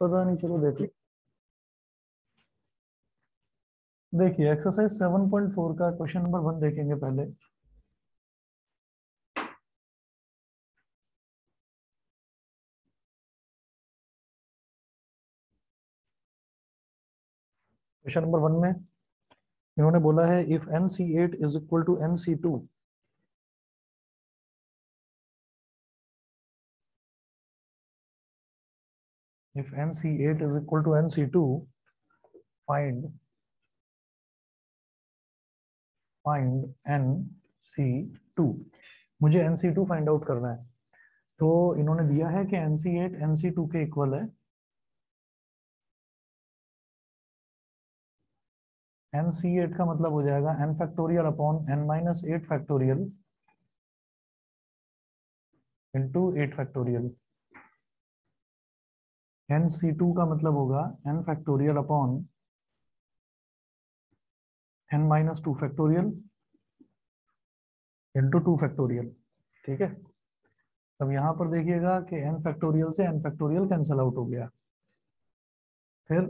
पता नहीं, चलो देखो। देखिए एक्सरसाइज 7.4 का क्वेश्चन नंबर 1 देखेंगे पहले। क्वेश्चन नंबर 1 में इन्होंने बोला है if NC8 is equal to NC2, if NC8 is equal to NC2, find NC2। मुझे NC2 फाइंड आउट करना है। तो इन्होंने दिया है कि NC8 NC2 के इक्वल है। NC8 का मतलब हो जाएगा n factorial upon n-8 factorial into 8 factorial. NC2 का मतलब होगा n factorial upon n-2 factorial into 2 factorial. ठीक है। अब यहाँ पर देखिएगा कि n फैक्टोरियल से n फैक्टोरियल कैंसिल आउट हो गया। फिर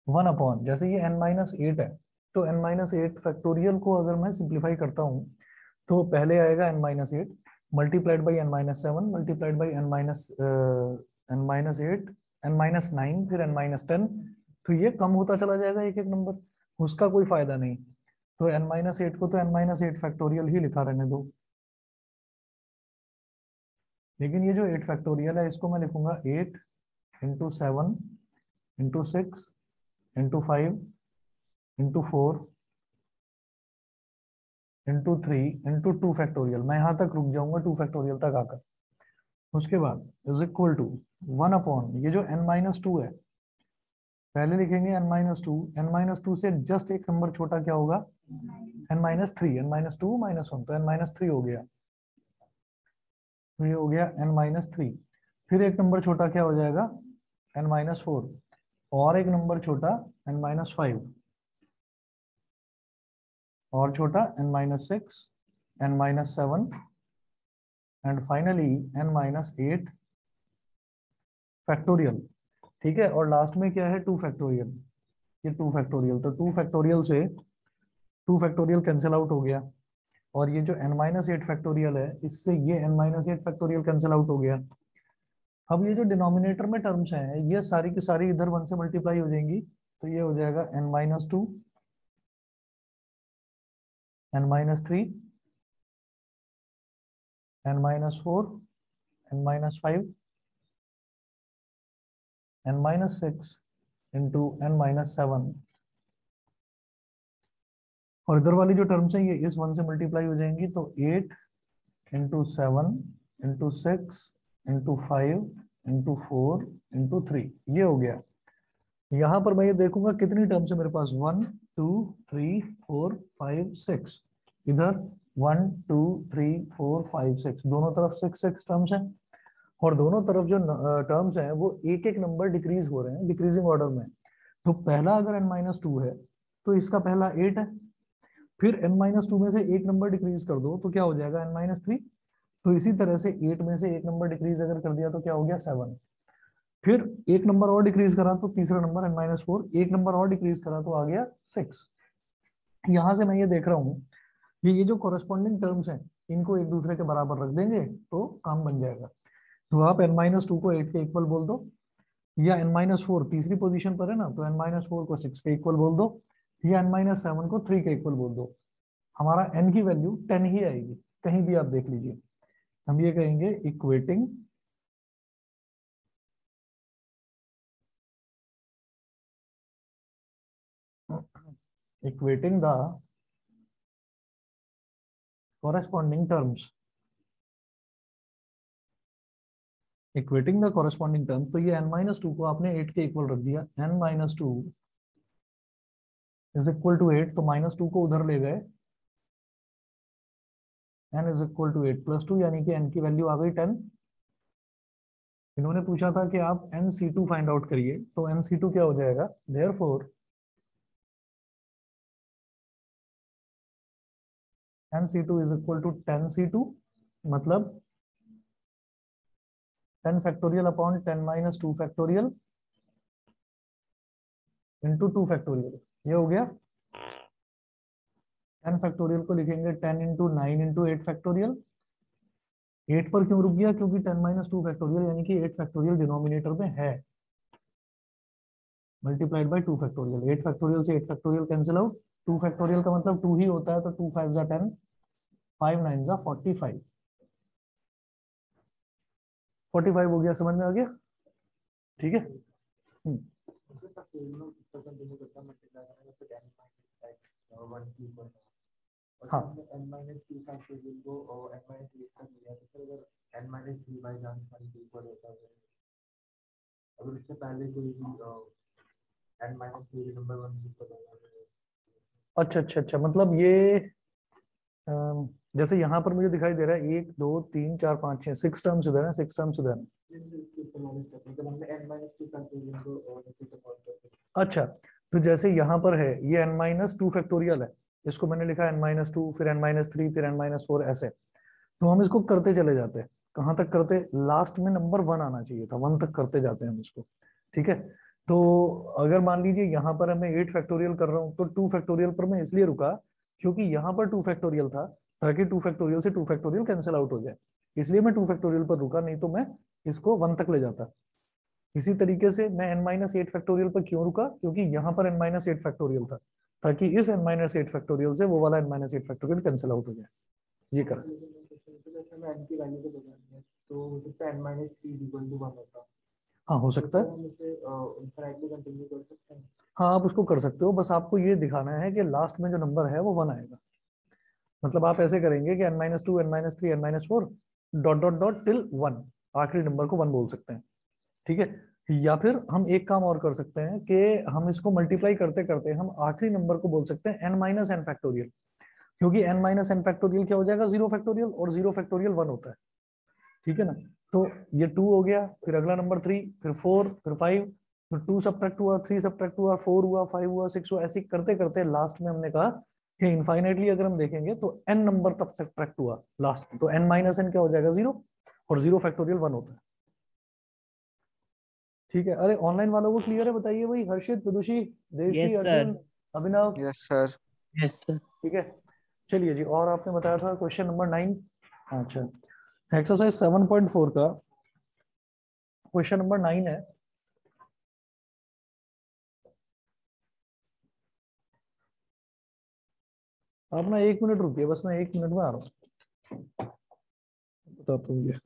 1 अपॉन, जैसे ये n-8 है, तो n-8 फैक्टोरियल को अगर मैं सिंप्लीफाई करता हूँ तो पहले आएगा n-8 multiplied by n-7 multiplied by n-8 n-9 फिर n-10। तो ये कम होता चला जाएगा एक एक नंबर, उसका कोई फायदा नहीं। तो n-8 को तो n-8 फैक्टोरियल ही लिखा रहने दो। लेकिन ये जो 8 फैक्टोरियल है इसको मैं लिखूंगा 8 into 7 into 6 into 5 into 4 into 3 into 2 factorial. मैं यहाँ तक रुक जाऊंगा 2 फैक्टोरियल तक आकर। उसके बाद इज इक्वल टू 1 अपॉन ये जो n-2 है, पहले लिखेंगे n-2। n-2 से जस्ट एक नंबर छोटा क्या होगा, n-3। n-2 -1 तो n-3 हो गया। तो ये हो गया n-3। फिर एक नंबर छोटा क्या हो जाएगा, n-4। और एक नंबर छोटा n-5 और छोटा n-6 n-7 and finally n-8 factorial. ठीक है। और लास्ट में क्या है, 2 फैक्टोरियल। ये 2 फैक्टोरियल, तो 2 फैक्टोरियल से 2 फैक्टोरियल कैंसिल आउट हो गया। और ये जो n-8 फैक्टोरियल है इससे ये n-8 फैक्टोरियल कैंसिल आउट हो गया। अब ये जो डिनोमिनेटर में टर्म्स हैं ये सारी की सारी इधर 1 से मल्टीप्लाई हो जाएंगी। तो ये हो जाएगा n-2 n-3 n-4 n-5 n-6 into n-7। और इधर वाली जो टर्म्स हैं ये इस 1 से मल्टीप्लाई हो जाएंगी। तो 8 into 7 into 6 into 5 into 4 into 3 ये हो गया। यहाँ पर मैं ये देखूंगा कितनी टर्म्स है मेरे पास, 1 2 3 4 5 6। इधर 1 2 3 4 5 6, दोनों तरफ 6 टर्म्स हैं। और दोनों तरफ जो टर्म्स हैं वो एक एक नंबर डिक्रीज हो रहे हैं डिक्रीजिंग ऑर्डर में। तो पहला अगर n-2 है तो इसका पहला 8 है। फिर n-2 में से एक नंबर डिक्रीज कर दो तो क्या हो जाएगा, n-3। तो इसी तरह से 8 में से एक नंबर डिक्रीज अगर कर दिया तो क्या हो गया, 7। फिर एक नंबर और डिक्रीज करा तो तीसरा नंबर n-4, एक नंबर और डिक्रीज करा तो आ गया 6। यहां से मैं ये देख रहा हूँ ये जो कॉरेस्पॉन्डिंग टर्म्स हैं इनको एक दूसरे के बराबर रख देंगे तो काम बन जाएगा। तो आप n-2 को 8 के इक्वल बोल दो, या n-4 तीसरी पोजीशन पर है ना, तो n-4 को 6 के इक्वल बोल दो, या n-7 को 3 के इक्वल बोल दो। हमारा n की वैल्यू 10 ही आएगी, कहीं भी आप देख लीजिए। हम ये कहेंगे equating equating the corresponding terms। Equating the corresponding terms, तो ये n-2 को आपने 8 के इक्वल रख दिया। n-2 इज इक्वल टू 8, तो -2 को उधर ले गए, n इज इक्वल टू 8 + 2 यानी कि n की वैल्यू आ गई 10। इन्होंने पूछा था कि आप NC2 फाइंड आउट करिए, तो NC2 क्या हो जाएगा, therefore NC2 is equal to 10C2, मतलब 10 factorial upon 10 minus 2 factorial into 2 factorial, ये हो गया। 10 फैक्टोरियल को लिखेंगे 10 इंटू 9 इंटू 8 फैक्टोरियल। 8 पर क्यों रुक गया, क्योंकि 10 माइनस 2 फैक्टोरियल यानी कि 8 फैक्टोरियल डिनोमिनेटर में है, मल्टीप्लाइड बाय 2 फैक्टोरियल। 8 फैक्टोरियल से 8 फैक्टोरियल कैंसिल आउट, 2 फैक्टोरियल का मतलब 2 ही होता है, तो 2 5 जा 10, 5 9 जा 45, 45 हो गया, समझ में आ गया? ठीक है। हाँ अगर इससे पहले कोई n minus two number one अच्छा अच्छा अच्छा, मतलब ये जैसे यहाँ पर मुझे दिखाई दे रहा है 1 2 3 4 5 6 6 टर्म्स उधर है, 6 टर्म्स उधर है। मतलब हमने n माइनस टू फैक्टोरियल को अच्छा, तो जैसे यहाँ पर है ये n माइनस टू फैक्टोरियल है, इसको मैंने लिखा n माइनस टू, फिर n माइनस थ्री, फिर n माइनस फोर, ऐसे। तो हम इसको करते चले जाते हैं, कहाँ तक करते, लास्ट में नंबर 1 आना चाहिए था, 1 तक करते जाते हैं हम इसको। ठीक है, तो अगर मान लीजिए यहाँ पर मैं 8 फैक्टोरियल कर रहा हूँ, तो 2 फैक्टोरियल पर मैं इसलिए रुका क्योंकि यहाँ पर 2 फैक्टोरियल था, ताकि 2 फैक्टोरियल से 2 फैक्टोरियल कैंसिल आउट हो जाए, इसलिए मैं 2 फैक्टोरियल पर रुका, नहीं तो मैं इसको 1 तक ले जाता। इसी तरीके से मैं n माइनस एट फैक्टोरियल पर क्यों रुका, क्योंकि यहाँ पर n माइनस एट फैक्टोरियल था, ताकि इस n माइनस एट फैक्टोरियल से वो वाला n minus eight factorial cancel out हो जाए, ये करा। n की वैल्यू को बदलनी है तो हो सकता है n minus three equal to one होता। हाँ हो सकता है। हम इसे इनफाइनाइटली कंटिन्यू कर सकते हैं। हाँ आप उसको कर सकते हो, बस आपको ये दिखाना है कि लास्ट में जो नंबर है वो 1 आएगा। मतलब आप ऐसे करेंगे कि n minus two, n minus three, n minus four, dot dot dot till 1, आखिरी नंबर को 1 बोल सकते हैं। ठीक है, या फिर हम एक काम और कर सकते हैं कि हम इसको मल्टीप्लाई करते करते हम आखिरी नंबर को बोल सकते हैं n माइनस एन फैक्टोरियल, क्योंकि n माइनस एन फैक्टोरियल क्या हो जाएगा, 0 फैक्टोरियल, और 0 फैक्टोरियल 1 होता है। ठीक है ना, तो ये 2 हो गया, फिर अगला नंबर 3, फिर 4, फिर 5, फिर 2 सब्ट्रैक्ट हुआ, 3 सब्ट्रैक्ट हुआ, 4 हुआ, 5 हुआ, 6 हुआ, ऐसे करते करते लास्ट में हमने कहा कि इनफाइनाइटली अगर हम देखेंगे तो n नंबर तब सब्ट्रैक्ट हुआ लास्ट में, तो n माइनस एन क्या हो जाएगा, 0, और 0 फैक्टोरियल 1 होता है। ठीक है, अरे ऑनलाइन वालों को क्लियर है, बताइए भाई, Harshit, Vidushi, Devshree, yes sir. Arjun, Abhinav. Yes sir. Yes sir. ठीक है, चलिए जी, और आपने बताया था क्वेश्चन नंबर 9। अच्छा, एक्सरसाइज 7.4 का क्वेश्चन नंबर 9 है। आप ना 1 मिनट रुकिए, बस मैं 1 मिनट में आ रहा हूँ, बताता हूँ ये।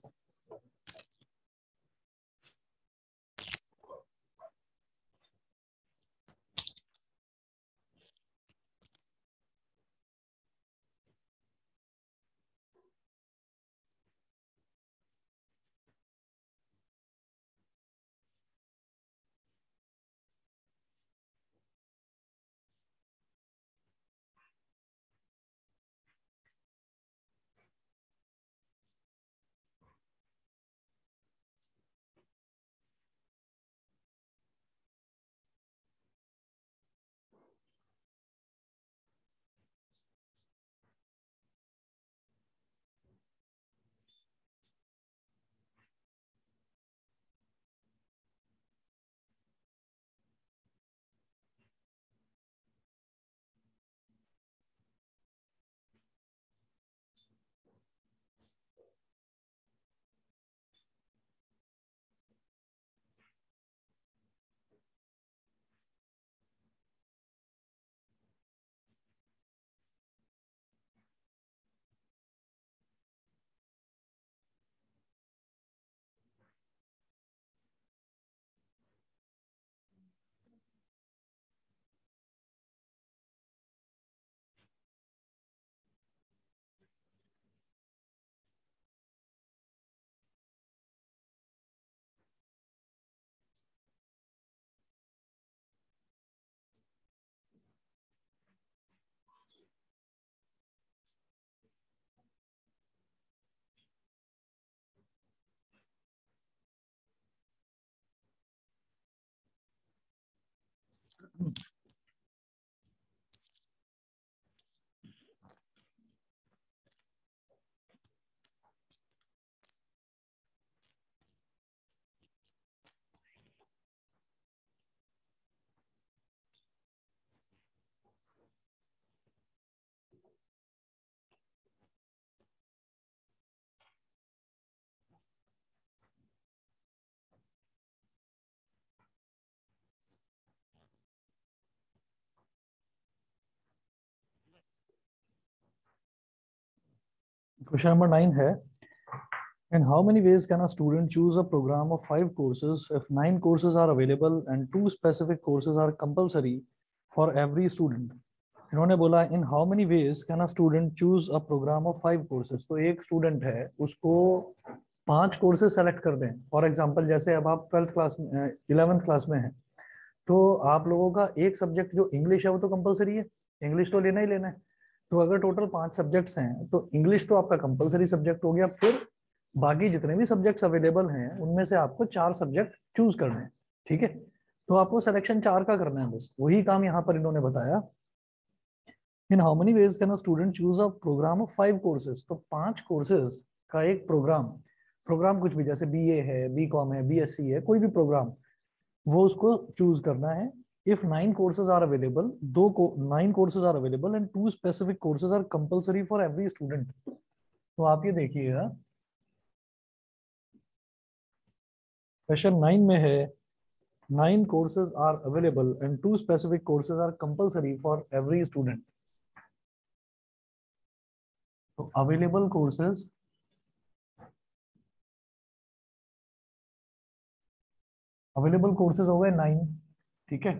क्वेश्चन नंबर 9 है, in how many ways can a student choose a program of 5 courses if 9 courses are available and 2 specific courses are compulsory for every student? इन्होंने बोला in how many ways can a student choose a program of 5 courses. तो एक student है, उसको 5 courses select कर दें. For example जैसे अब आप 12th क्लास में 11th क्लास में हैं, तो आप लोगों का एक सब्जेक्ट जो इंग्लिश है वो तो कंपलसरी है, इंग्लिश तो लेना ही लेना है. तो अगर टोटल 5 सब्जेक्ट्स हैं तो इंग्लिश तो आपका कंपलसरी सब्जेक्ट हो गया. फिर बाकी जितने भी सब्जेक्ट्स अवेलेबल हैं उनमें से आपको 4 सब्जेक्ट चूज करने हैं. ठीक है, तो आपको सिलेक्शन 4 का करना है. बस वही काम यहाँ पर इन्होंने बताया. In how many ways can a student choose a programme of 5 courses. तो 5 कोर्सेज का एक प्रोग्राम कुछ भी, जैसे बीए है, बीकॉम है, बीएससी है, कोई भी प्रोग्राम, वो उसको चूज करना है. If 9 courses are available, 9 courses are available and 2 specific courses are compulsory for every student. तो आप ये देखिएगा, क्वेश्चन 9 में है 9 courses are available and 2 specific courses are compulsory for every student. तो अवेलेबल कोर्सेज हो गए 9. ठीक है,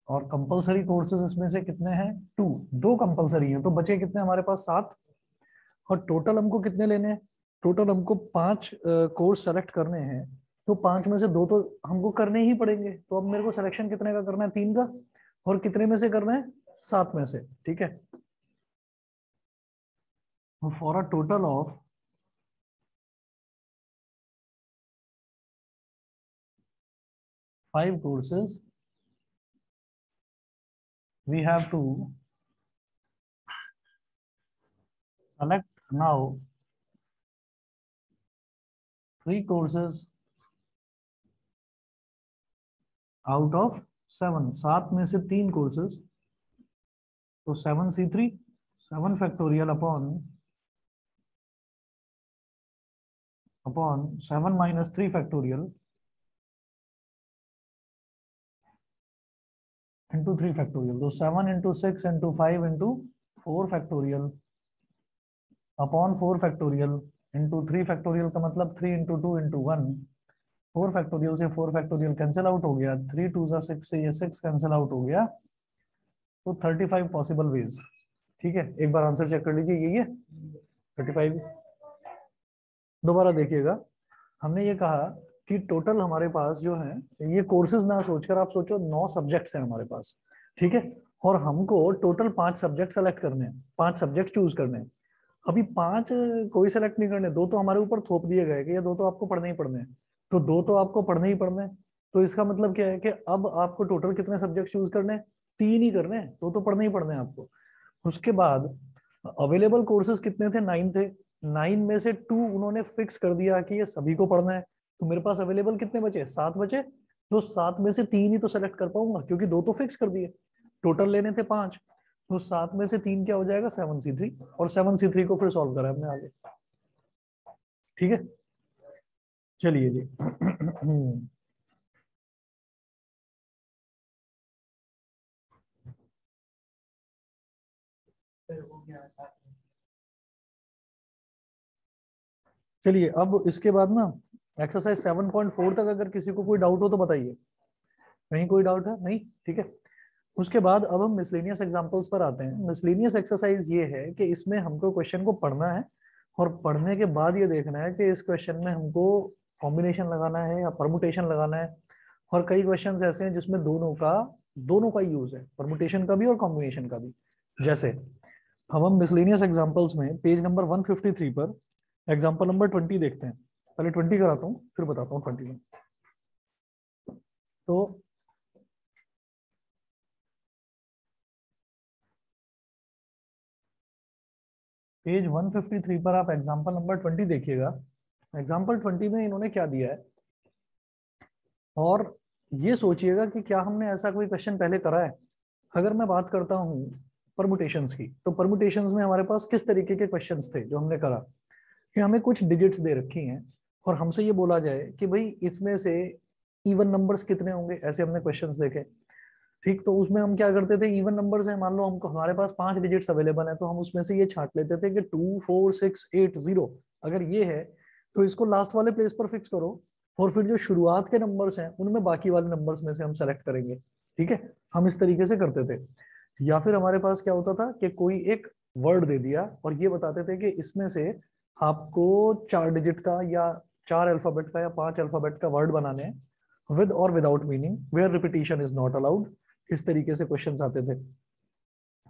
और कंपलसरी कोर्सेज इसमें से कितने हैं? 2 कंपलसरी हैं. तो बचे कितने हमारे पास? 7. और टोटल हमको कितने लेने हैं? टोटल हमको 5 कोर्स सेलेक्ट करने हैं. तो 5 में से 2 तो हमको करने ही पड़ेंगे. तो अब मेरे को सिलेक्शन कितने का करना है? 3 का. और कितने में से करना है? 7 में से. ठीक है, for a total of 5 courses we have to select now 3 courses out of 7. 7 में से 3 courses. तो 7C3 7 factorial upon 7 minus 3 factorial into 3 factorial. तो 7 into 6 into 5 into 4 factorial upon 4 factorial into 3 factorial का मतलब 3 into 2 into 1. 4 factorial से 4 factorial cancel out हो गया. 3 2 जा 6 से ये 6 कैंसिल आउट हो गया. तो 35 पॉसिबल वेज. ठीक है, एक बार आंसर चेक कर लीजिए. यही है 35. दोबारा देखिएगा, हमने ये कहा कि टोटल हमारे पास जो है ये कोर्सेज ना सोचकर आप सोचो 9 सब्जेक्ट्स हैं हमारे पास. ठीक है, और हमको टोटल 5 सब्जेक्ट सेलेक्ट करने हैं, 5 सब्जेक्ट चूज करने हैं. अभी 5 कोई सेलेक्ट नहीं करने, 2 तो हमारे ऊपर थोप दिए गए कि ये 2 तो आपको पढ़ने ही पढ़ने हैं. तो 2 तो आपको पढ़ने ही पढ़ने हैं. तो इसका मतलब क्या है कि अब आपको टोटल कितने सब्जेक्ट चूज करने हैं? 3 ही करने हैं. 2 तो पढ़ने ही पढ़ने हैं आपको. उसके बाद अवेलेबल कोर्सेज कितने थे? 9 थे. 9 में से 2 उन्होंने फिक्स कर दिया कि ये सभी को पढ़ना है. तो मेरे पास अवेलेबल कितने बचे? 7 बचे. तो 7 में से 3 ही तो सेलेक्ट कर पाऊंगा क्योंकि 2 तो फिक्स कर दिए. टोटल लेने थे 5. तो 7 में से 3 क्या हो जाएगा? 7C3. और 7C3 को फिर सॉल्व करा हमने आगे. ठीक है, चलिए जी. चलिए, अब इसके बाद ना एक्सरसाइज 7.4 तक अगर किसी को कोई डाउट हो तो बताइए. कहीं कोई डाउट है? नहीं? ठीक है, उसके बाद अब हम मिसलेनियस एग्जांपल्स पर आते हैं. मिसलेनियस एक्सरसाइज ये है कि इसमें हमको क्वेश्चन को पढ़ना है और पढ़ने के बाद ये देखना है कि इस क्वेश्चन में हमको कॉम्बिनेशन लगाना है या परमुटेशन लगाना है. और कई क्वेश्चन ऐसे हैं जिसमें दोनों का यूज है, परमुटेशन का भी और कॉम्बिनेशन का भी. जैसे हम मिसलेनियस एग्जांपल्स में पेज नंबर 153 पर एग्जांपल नंबर 20 देखते हैं. पहले 20 कराता हूँ फिर बताता हूँ 20 में. तो पेज 153 पर आप एग्जांपल नंबर 20 देखिएगा. एग्जांपल 20 में इन्होंने क्या दिया है, और ये सोचिएगा कि क्या हमने ऐसा कोई क्वेश्चन पहले करा है. अगर मैं बात करता हूँ परमुटेशंस की, तो परमुटेशंस में हमारे पास किस तरीके के क्वेश्चंस थे जो हमने करा कि हमें कुछ डिजिट्स दे रखी हैं और हमसे ये बोला जाए कि भाई इसमें से इवन नंबर्स कितने होंगे. ऐसे हमने क्वेश्चंस देखे. ठीक, तो उसमें हम क्या करते थे, इवन नंबर्स है, मान लो हमको हमारे पास 5 डिजिट्स अवेलेबल है, तो हम उसमें से ये छांट लेते थे कि 2 4 6 8 0, अगर ये है तो इसको लास्ट वाले प्लेस पर फिक्स करो, और फिर जो शुरुआत के नंबर्स हैं उनमें बाकी वाले नंबर्स में से हम सेलेक्ट करेंगे। ठीक है, हम इस तरीके से करते थे। या फिर हमारे पास क्या होता था कि कोई एक वर्ड दे दिया और ये बताते थे कि इसमें से आपको 4 डिजिट का या 4 अल्फाबेट का या 5 अल्फाबेट का वर्ड बनाने हैं विद और without meaning where repetition is not allowed. इस तरीके से क्वेश्चंस आते थे।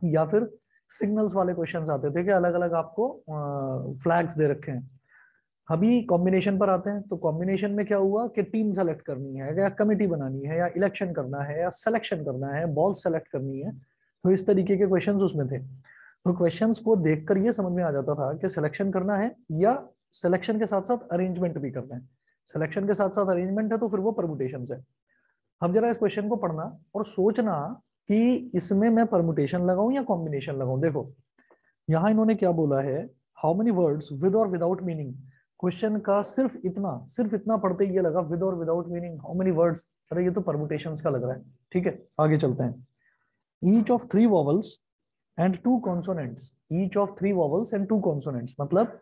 या फिर सिग्नल्स वाले क्वेश्चंस आते थे कि अलग अलग आपको फ्लैग्स दे रखे हैं। अभी कॉम्बिनेशन पर आते हैं, तो कॉम्बिनेशन में क्या हुआ कि टीम सेलेक्ट करनी है या कमिटी बनानी है या इलेक्शन करना है या सिलेक्शन करना है, बॉल सेलेक्ट करनी है। तो इस तरीके के क्वेश्चंस उसमें थे। तो क्वेश्चंस को देखकर ये समझ में आ जाता था कि सिलेक्शन करना है या सिलेक्शन के साथ साथ अरेंजमेंट भी करना है। सिलेक्शन के साथ साथ अरेंजमेंट है तो फिर वो परमुटेशन है। अब जरा इस क्वेश्चन को पढ़ना और सोचना कि इसमें मैं परमुटेशन लगाऊं या कॉम्बिनेशन लगाऊं। देखो यहाँ इन्होंने क्या बोला है, हाउ मेनी वर्ड्स विद और विदाउट मीनिंग। क्वेश्चन का सिर्फ इतना पढ़ते ही ये लगा विद और without meaning, how many words, अरे ये तो परमुटेशंस का लग रहा है। ठीक है, आगे चलते हैं। Each of 3 vowels and 2 consonants, each of 3 vowels and 2 consonants, मतलब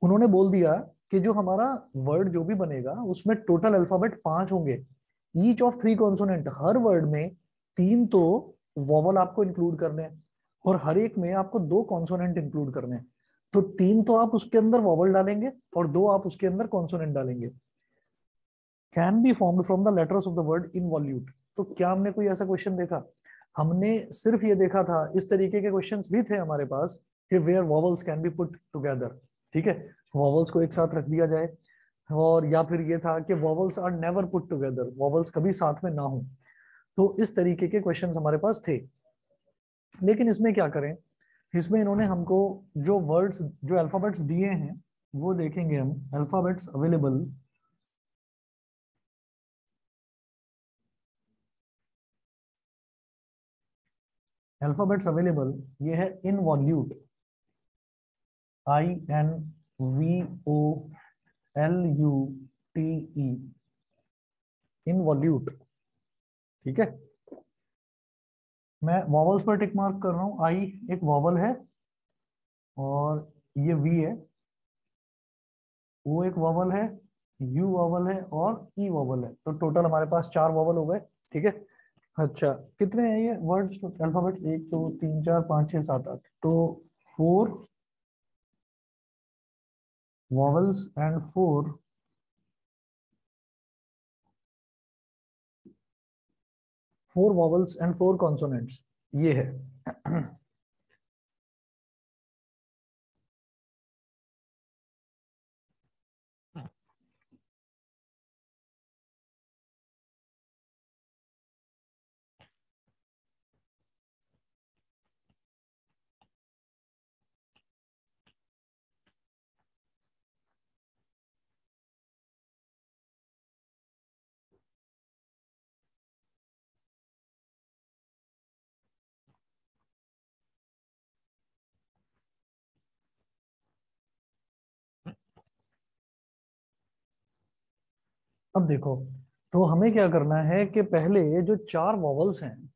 उन्होंने बोल दिया कि जो हमारा वर्ड जो भी बनेगा उसमें टोटल अल्फाबेट 5 होंगे। Each of 3 consonant, her word में 3 तो वॉवल आपको इंक्लूड करने हैं और हर एक में आपको 2 कॉन्सोनेंट इंक्लूड करने हैं। तो 3 तो आप उसके अंदर वॉवल डालेंगे और 2 आप उसके अंदर कॉन्सोनेंट डालेंगे। Can be formed from the letters of the word involute. तो क्या हमने कोई ऐसा क्वेश्चन देखा? हमने सिर्फ ये देखा था, इस तरीके के क्वेश्चंस भी थे हमारे पास कि where vowels can be put together. ठीक है, वॉवल्स को एक साथ रख दिया जाए, और या फिर ये था कि vowels are never put together, vowels कभी साथ में ना हो। तो इस तरीके के क्वेश्चंस हमारे पास थे। लेकिन इसमें क्या करें, इसमें इन्होंने हमको जो वर्ड्स, जो अल्फाबेट्स दिए हैं वो देखेंगे हम। अल्फाबेट्स अवेलेबल, अल्फाबेट्स अवेलेबल ये है इनवॉल्यूट, INVOLUTE, इनवॉल्यूट। ठीक है, मैं वॉवल्स पर टिक मार्क कर रहा हूँ। आई एक वॉवल है और ये वी है, ओ एक वॉवल है, यू वॉवल है और ई वॉवल है। तो टोटल हमारे पास 4 वॉवल हो गए। ठीक है, अच्छा कितने हैं ये वर्ड्स अल्फाबेट्स, 1 2 3 4 5 6 7 8, तो 4 वॉवल्स एंड 4 कॉन्सोनेंट्स ये है। अब देखो, तो हमें क्या करना है कि पहले जो 4 वॉवल्स हैं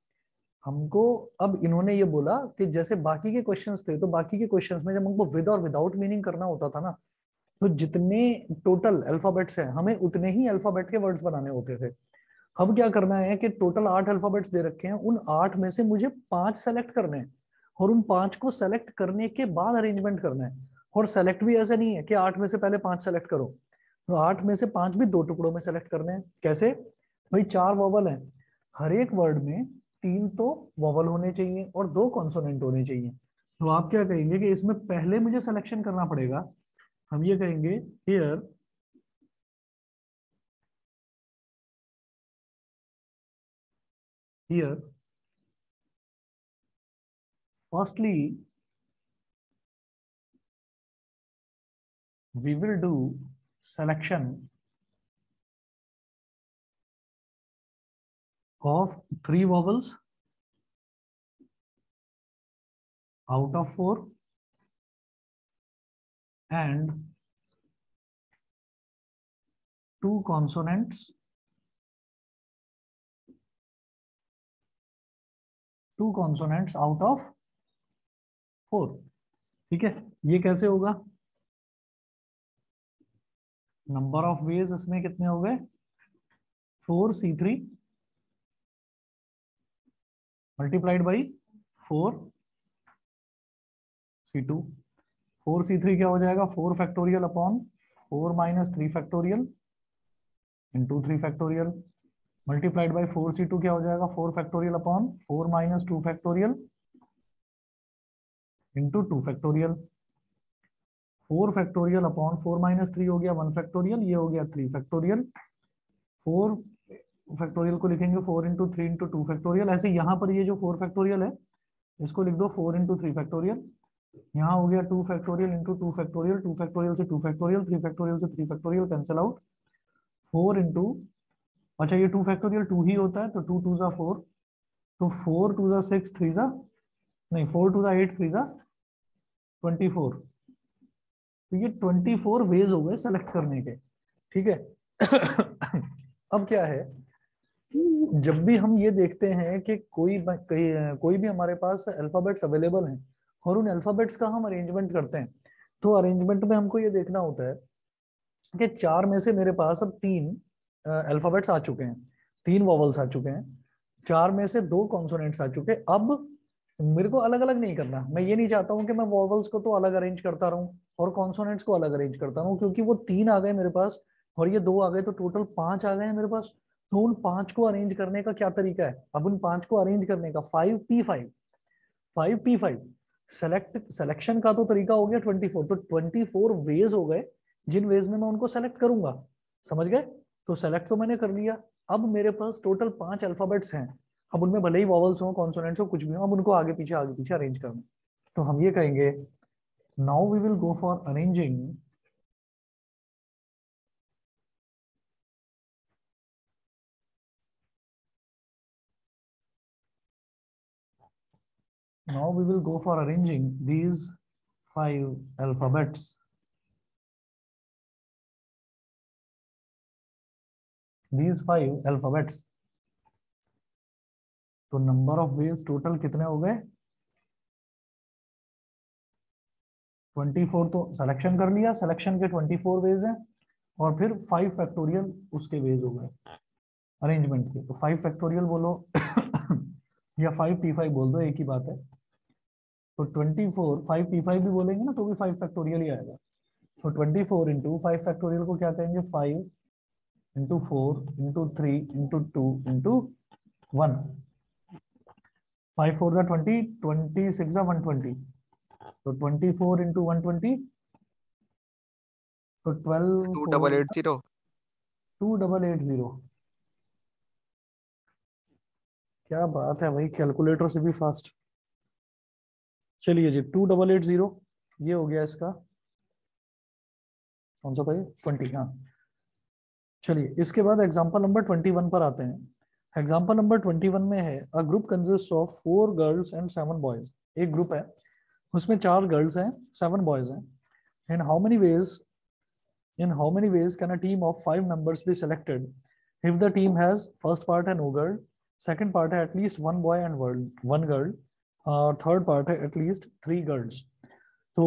हमको, अब इन्होंने ये बोला कि जैसे बाकी के क्वेश्चंस थे, तो बाकी के क्वेश्चंस में जब हमको विद और विदाउट मीनिंग करना होता था ना, तो जितने टोटल अल्फाबेट्स हैं हमें उतने ही अल्फाबेट के वर्ड्स बनाने होते थे। अब क्या करना है कि टोटल 8 अल्फाबेट्स दे रखे हैं, उन 8 में से मुझे 5 सेलेक्ट करने हैं, और उन 5 को सेलेक्ट करने के बाद अरेंजमेंट करना है। और सेलेक्ट भी ऐसा नहीं है कि 8 में से पहले 5 सेलेक्ट करो, तो 8 में से 5 भी 2 टुकड़ों में सेलेक्ट करने हैं। कैसे भाई, 4 वॉवल हैं, हर एक वर्ड में 3 तो वॉवल होने चाहिए और 2 कॉन्सोनेंट होने चाहिए। तो आप क्या कहेंगे कि इसमें पहले मुझे सिलेक्शन करना पड़ेगा। हम ये कहेंगे here here firstly we will do selection of 3 vowels out of 4 and 2 consonants 2 consonants out of 4। ठीक है, ये कैसे होगा? नंबर ऑफ वेज इसमें कितने हो गए? 4c3 multiplied by 4c2। 4c3 क्या हो जाएगा? 4 factorial upon 4 minus 3 factorial into 3 factorial multiplied by 4c2 क्या हो जाएगा? 4 factorial upon 4 minus 2 factorial into 2 factorial. 4 factorial upon 4 minus 3 हो गया 1 फैक्टोरियल, ये हो गया 3 फैक्टोरियल। 4 फैक्टोरियल को लिखेंगे 4 इंटू 3 इंटू 2 फैक्टोरियल। ऐसे यहाँ पर ये जो 4 फैक्टोरियल है इसको लिख दो 4 इंटू 3 फैक्टोरियल। यहाँ हो गया 2 फैक्टोरियल इंटू 2 फैक्टोरियल, 2 फैक्टोरियल से 2 फैक्टोरियल, 3 फैक्टोरियल से 3 फैक्टोरियल कैंसिल आउट। 4 इंटू, अच्छा ये 2 फैक्टोरियल 2 ही होता है तो 2 2 जा 4, तो 4 2 जा 6 3 जा, नहीं 4 2 जा 8 3 जा 24। तो ये 24 वेज हो गए सेलेक्ट करने के। ठीक है अब क्या है, जब भी हम ये देखते हैं कि कोई भी हमारे पास अल्फाबेट्स अवेलेबल हैं और उन अल्फाबेट्स का हम अरेंजमेंट करते हैं, तो अरेंजमेंट में हमको ये देखना होता है कि 4 में से मेरे पास अब 3 अल्फाबेट्स आ चुके हैं, 3 वॉवल्स आ चुके हैं, 4 में से 2 कॉन्सोनेंट्स आ चुके हैं। अब मेरे को अलग अलग नहीं करना, मैं ये नहीं चाहता हूँ कि मैं वॉवल्स को तो अलग अरेंज करता रहूं और कॉन्सोनेंट्स को अलग अरेंज करता रहूं, क्योंकि वो 3 आ गए मेरे पास और ये 2 आ गए, तो टोटल 5 आ गए हैं मेरे पास। तो उन 5 को अरेंज करने का क्या तरीका है? अब उन 5 को अरेंज करने का 5p5, 5p5 सिलेक्शन का तो तरीका हो गया 24, तो 24 वेज हो गए जिन वेज में मैं उनको सेलेक्ट करूंगा। समझ गए? तो सेलेक्ट तो मैंने कर लिया। अब मेरे पास टोटल 5 अल्फाबेट्स हैं, अब उनमें भले ही वॉवल्स हो कॉन्सोनेंट्स हो कुछ भी हो, अब उनको आगे पीछे अरेंज करना। तो हम ये कहेंगे now we will go for arranging these 5 alphabets, तो नंबर ऑफ वेज टोटल कितने हो गए? 24 तो सिलेक्शन कर लिया, सिलेक्शन के 24 वेज हैं और फिर 5 फैक्टोरियल उसके वेज हो गए अरेंजमेंट के। तो 5 फैक्टोरियल बोलो या 5p5 बोल दो, एक ही बात है। तो 24 5p5 भी बोलेंगे ना तो भी 5 फैक्टोरियल ही आएगा। तो 24 इंटू 5 फैक्टोरियल को क्या कहेंगे? 5 इंटू 4 इंटू 3 इंटू 2 इंटू 1। 5 4 जा 20, 26 जा 120, तो 24 इंटू 120, तो 12 4 2880। 2880। क्या बात है भाई, कैलकुलेटर से भी फास्ट। चलिए जी 2880 ये हो गया इसका, कौन सा था ये? 20, हाँ। चलिए इसके बाद एग्जांपल नंबर 21 पर आते हैं। एग्जांपल नंबर 21 में है a group consist of 4 girls and 7 boys. एक ग्रुप है उसमें 4 गर्ल्स हैं 7 बॉयज हैं। इन how many veg can a team of 5 members be selected if the team has first part है no girl, second part है at least 1 boy and 1 girl, third part है at least 3 girls। तो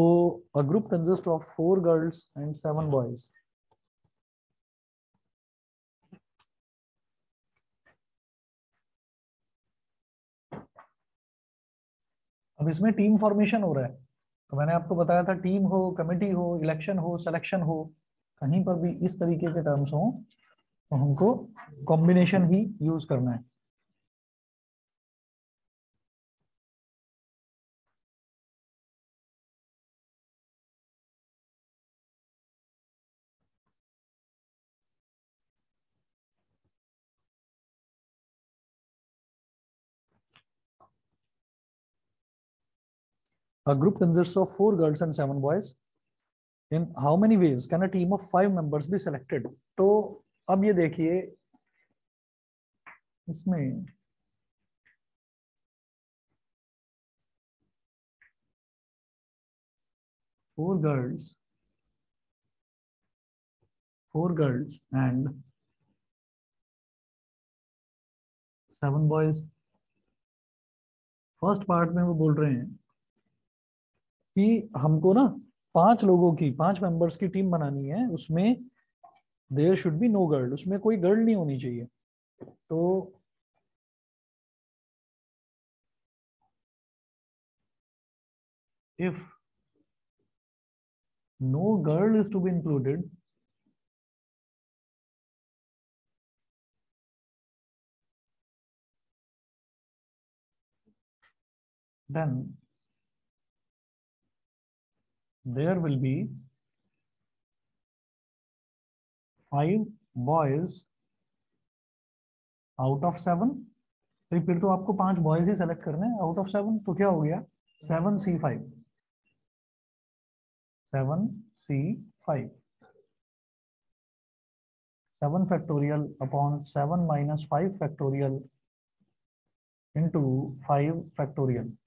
a group consists of 4 girls and 7 boys। अब इसमें team formation हो रहा है, तो मैंने आपको बताया था टीम हो, कमेटी हो, इलेक्शन हो, सिलेक्शन हो, कहीं पर भी इस तरीके के टर्म्स हो तो हमको कॉम्बिनेशन ही यूज करना है। A group consists of 4 girls and 7 boys. In how many ways can a team of 5 members be selected? तो अब ये देखिए इसमें 4 girls and 7 boys। First part में वो बोल रहे हैं कि हमको ना 5 लोगों की, 5 मेंबर्स की टीम बनानी है, उसमें there should be no girl, उसमें कोई गर्ल नहीं होनी चाहिए। तो if no girl is to be included, then there will be 5 boys out of 7। तो फिर तो आपको 5 बॉयज ही सेलेक्ट करने हैं आउट ऑफ 7, तो क्या हो गया 7C5, 7C5, 7 factorial upon 7 minus 5 factorial into 5 factorial.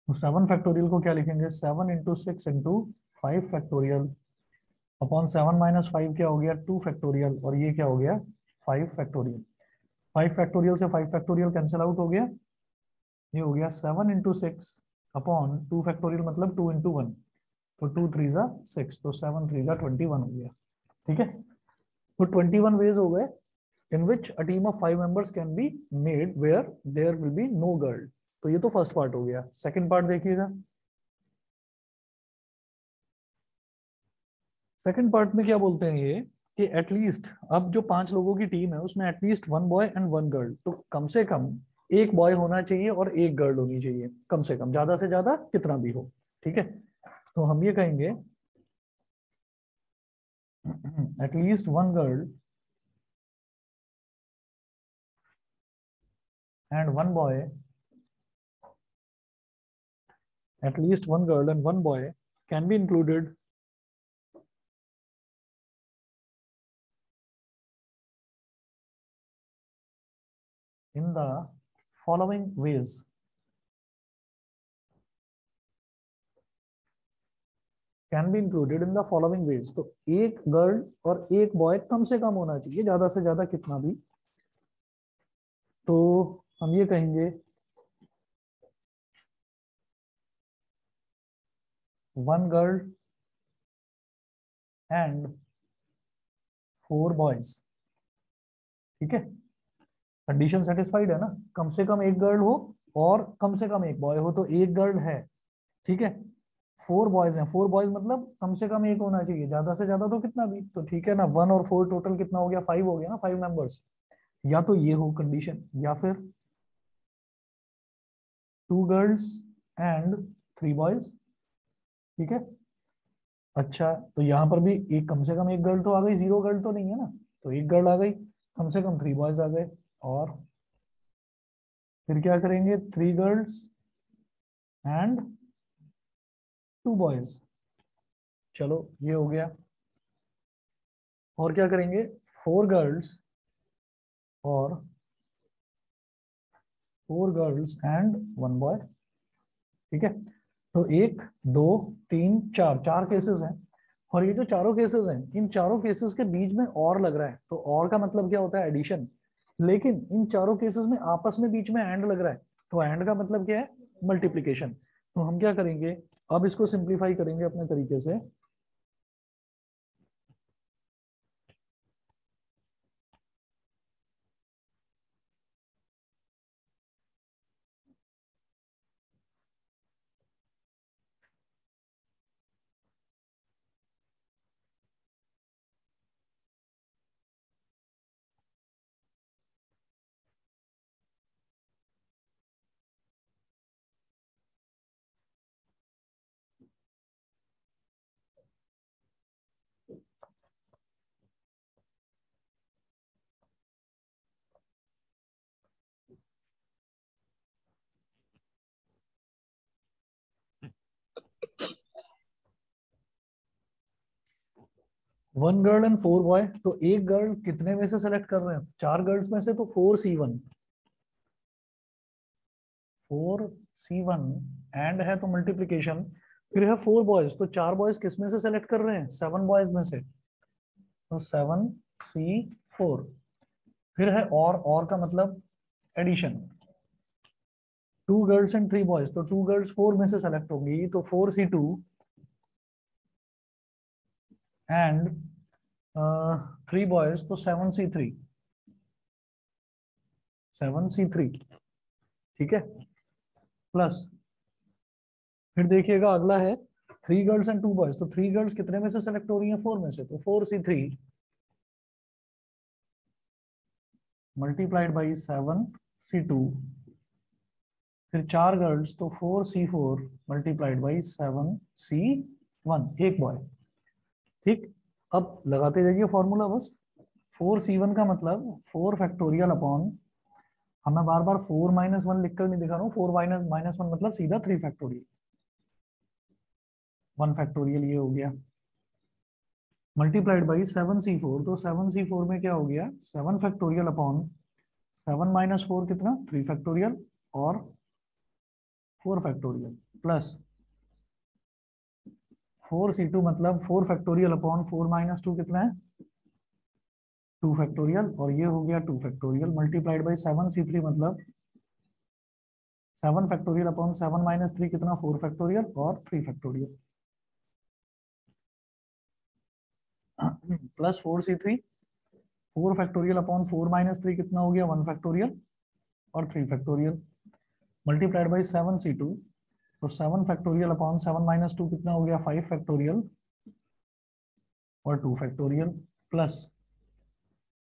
तो 7 फैक्टोरियल को क्या लिखेंगे, 7 into 6 into 5 factorial upon 7 minus 5 क्या हो गया 2 फैक्टोरियल, और ये क्या हो गया 5 फैक्टोरियल। 5 फैक्टोरियल से 5 फैक्टोरियल कैंसिल आउट हो गया, ये हो गया 7 इंटू 6 अपॉन 2 फैक्टोरियल मतलब 2 इंटू 1, तो 2 3 जा 6, तो 7 3 जा 21 हो गया। ठीक है, तो 21 वेज हो गए in which a team of 5 members can be made where there will be no girl। तो ये तो फर्स्ट पार्ट हो गया। सेकंड पार्ट देखिएगा, सेकंड पार्ट में क्या बोलते हैं ये कि एटलीस्ट, अब जो 5 लोगों की टीम है उसमें एटलीस्ट 1 बॉय एंड 1 गर्ल, तो कम से कम 1 बॉय होना चाहिए और 1 गर्ल होनी चाहिए, कम से कम, ज्यादा से ज्यादा कितना भी हो। ठीक है, तो हम ये कहेंगे at least 1 girl and 1 boy, at least 1 girl and 1 boy can be included in the following ways। Can be included in the following veg, तो 1 गर्ल और 1 बॉय कम से कम होना चाहिए, ज्यादा से ज्यादा कितना भी। तो हम ये कहेंगे 1 गर्ल एंड 4 बॉयज। ठीक है, कंडीशन सेटिस्फाइड है ना, कम से कम 1 गर्ल हो और कम से कम 1 बॉय हो, तो 1 गर्ल है। ठीक है, 4 बॉयज हैं, 4 बॉयज मतलब कम से कम 1 होना चाहिए, ज्यादा से ज्यादा तो कितना भी। तो ठीक है ना, 1 और 4 टोटल कितना हो गया 5 हो गया ना, 5 मेंबर्स। या तो ये हो कंडीशन, या फिर 2 गर्ल्स एंड 3 बॉयज। ठीक है, अच्छा तो यहाँ पर भी एक, कम से कम 1 गर्ल तो आ गई, 0 गर्ल तो नहीं है ना, तो 1 गर्ल आ गई, कम से कम 3 बॉयज आ गए, और फिर क्या करेंगे 3 गर्ल्स एंड 2 बॉयज। चलो ये हो गया, और क्या करेंगे 4 गर्ल्स और 4 गर्ल्स एंड 1 बॉय। ठीक है, तो 1 2 3 4, 4 केसेस हैं, और ये जो चारों केसेस हैं, इन चारों केसेस के बीच में और लग रहा है, तो और का मतलब क्या होता है एडिशन, लेकिन इन चारों केसेस में आपस में बीच में एंड लग रहा है, तो एंड का मतलब क्या है मल्टीप्लीकेशन। तो हम क्या करेंगे, अब इसको सिंप्लीफाई करेंगे अपने तरीके से। वन गर्ल एंड 4 बॉय, तो एक गर्ल कितने में से सेलेक्ट कर रहे हैं, 4 गर्ल्स में से, तो 4C1, 4C1 एंड है तो मल्टीप्लीकेशन, फिर है 4 बॉयज, तो 4 बॉयज किस में से सेलेक्ट कर रहे हैं 7 बॉयज में से, तो 7C4, फिर है और का मतलब एडिशन, 2 गर्ल्स एंड 3 बॉयज, तो 2 गर्ल्स 4 में से सेलेक्ट होंगी, तो 4C2 एंड 3 बॉयज, तो 7C3, 7C3, ठीक है। प्लस फिर देखिएगा अगला है 3 गर्ल्स एंड 2 बॉयज, तो 3 गर्ल्स कितने में से सेलेक्ट हो रही हैं? 4 में से, तो 4C3 मल्टीप्लाइड बाई 7C2, फिर 4 गर्ल्स, तो 4C4 मल्टीप्लाइड बाई 7C1, एक बॉय, ठीक। अब लगाते जाइए फॉर्मूला बस। 4C1 का मतलब 4 फैक्टोरियल अपॉन, हमें बार बार 4 माइनस 1 लिखकर नहीं दिखा रहा हूँ, 4 माइनस माइनस 1 मतलब सीधा 3 फैक्टोरियल, 1 फैक्टोरियल, ये हो गया, मल्टीप्लाइड बाई 7C4, तो 7C4 में क्या हो गया? 7 फैक्टोरियल अपॉन 7 माइनस 4 कितना? 3 फैक्टोरियल, और 4 फैक्टोरियल, प्लस 4C2 मतलब 4 फैक्टोरियल अपॉन 4 माइनस 2 कितना है? 2 फैक्टोरियल, और ये हो गया 2 फैक्टोरियल, मल्टीप्लाइड बाई 7C3 मतलब 7 फैक्टोरियल अपॉन 7 माइनस 3 कितना? 4 फैक्टोरियल, और 3 factorial, plus 4C3, 4 factorial upon 4 minus 3 कितना हो गया? 1 फैक्टोरियल, और 3 फैक्टोरियल, मल्टीप्लाइड बाई 7C2, तो 7 फैक्टोरियल अपॉन 7 माइनस 2 कितना हो गया? 5 फैक्टोरियल, और 2 factorial, plus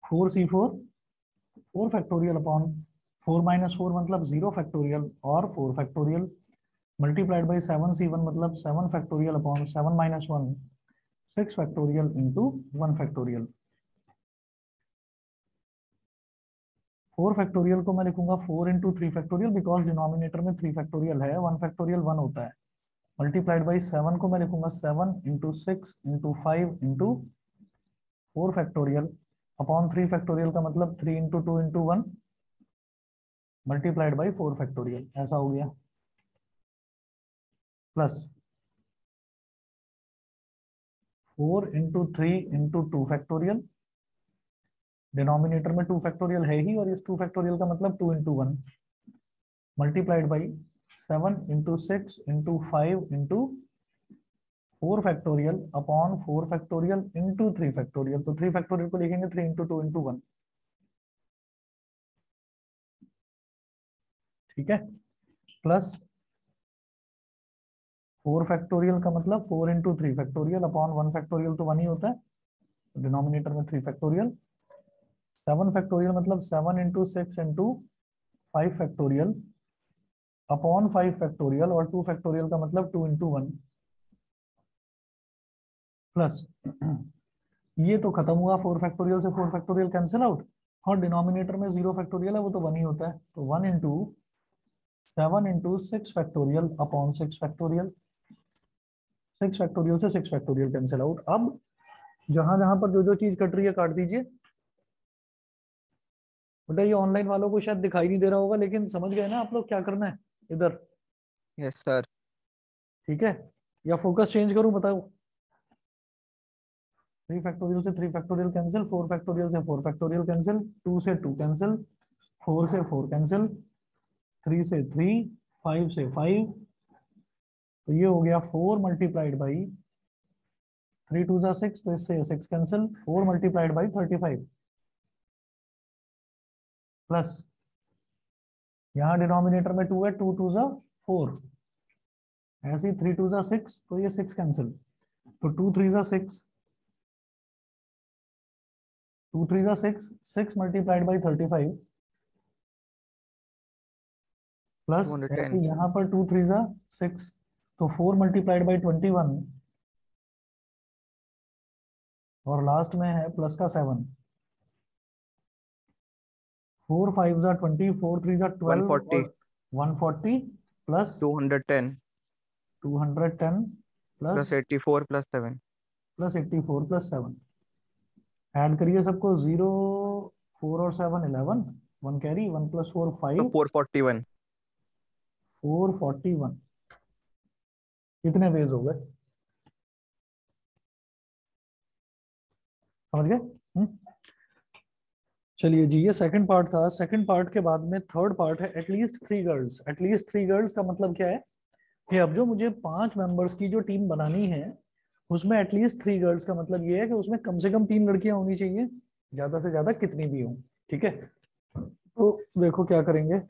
4C4, 4 factorial upon 4 minus 4 मतलब 0 फैक्टोरियल, और 4 फैक्टोरियल, मल्टीप्लाइड बाई 7C1 मतलब 7 factorial upon 7 minus 1, 6 factorial into 1 factorial. 4 factorial को मैं लिखूंगा 4 इंटू 3 फैक्टोरियल, बिकॉज डिनोमिनेटर में 3 फैक्टोरियल है, 1 फैक्टोरियल 1 होता है, मल्टीप्लाइड बाई 7 को मैं लिखूंगा 7 into 6 into 5 into 4 factorial, upon 3 factorial का मतलब 3 into 2 into 1, multiplied by 4 factorial, ऐसा हो गया, plus 4 into 3 into 2 factorial, denominator में 2 फैक्टोरियल है ही, और इस 2 फैक्टोरियल का मतलब 2 into 1, multiplied by 7 into 6 into 5 into 4 factorial upon 4 factorial into 3 factorial, तो 3 फैक्टोरियल को लिखेंगे 3 इंटू 2 इंटू 1, ठीक है, प्लस 4 फैक्टोरियल का मतलब 4 इंटू 3 फैक्टोरियल अपॉन 1 फैक्टोरियल, तो 1 ही होता है, डिनोमिनेटर में 3 फैक्टोरियल, 7 फैक्टोरियल मतलब 7 into 6 into 5 factorial upon 5 factorial, और 2 फैक्टोरियल का मतलब 2 इंटू 1, प्लस ये तो खत्म हुआ, 4 फैक्टोरियल से 4 फैक्टोरियल कैंसिल आउट, और डिनोमिनेटर में 0 फैक्टोरियल है, वो तो 1 ही होता है, तो 1 into 7 into 6 factorial upon 6 factorial, 6 factorial से 6 फैक्टोरियल कैंसिल आउट। अब जहां जहां पर जो जो चीज कट रही है काट दीजिए। बेटा ये ऑनलाइन वालों को शायद दिखाई नहीं दे रहा होगा, लेकिन समझ गए ना आप लोग क्या करना है इधर? Yes sir. ठीक है, या फोकस चेंज करूं बताओ? 3 फैक्टोरियल से 3 फैक्टोरियल कैंसिल, 4 फैक्टोरियल से 4 फैक्टोरियल कैंसिल, 2 से 2 कैंसिल, 4 से 4 कैंसिल, 3 से 3, 5 से 5, तो ये हो गया 4 मल्टीप्लाइड बाई 3 टू जा 6, तो इससे 6 कैंसिल, 4 मल्टीप्लाइड बाई 35, प्लस यहाँ डिनोमिनेटर में 2 है, 2 टू जा 4, ऐसे ही 3 टू जा 6, तो ये 6 कैंसिल, तो 2 3 जा 6, 2 3 जा 6, 6 मल्टीप्लाइड बाई 35, प्लस 210। यहाँ पर 2 3 जा 6, तो 4 मल्टीप्लाइड बाई 21, और लास्ट में है प्लस का 7, 4 5 जा 20, 4 3 जा 12, 140। और 140, plus 210 210, plus plus 84 plus 7। 84 plus 7, add करिए सबको, 0 4 और 7 11, 1 कैरी, 1 प्लस 4 तो 5, 441। 441, कितने वेज हो गए? समझ गए? चलिए जी, ये सेकंड पार्ट था। सेकंड पार्ट के बाद में थर्ड पार्ट है एटलीस्ट 3 गर्ल्स। एटलीस्ट 3 गर्ल्स का मतलब क्या है कि अब जो मुझे 5 मेंबर्स की जो टीम बनानी है उसमें एटलीस्ट 3 गर्ल्स का मतलब ये है कि उसमें कम से कम 3 लड़कियां होनी चाहिए, ज्यादा से ज्यादा कितनी भी हो। ठीक है, तो देखो क्या करेंगे।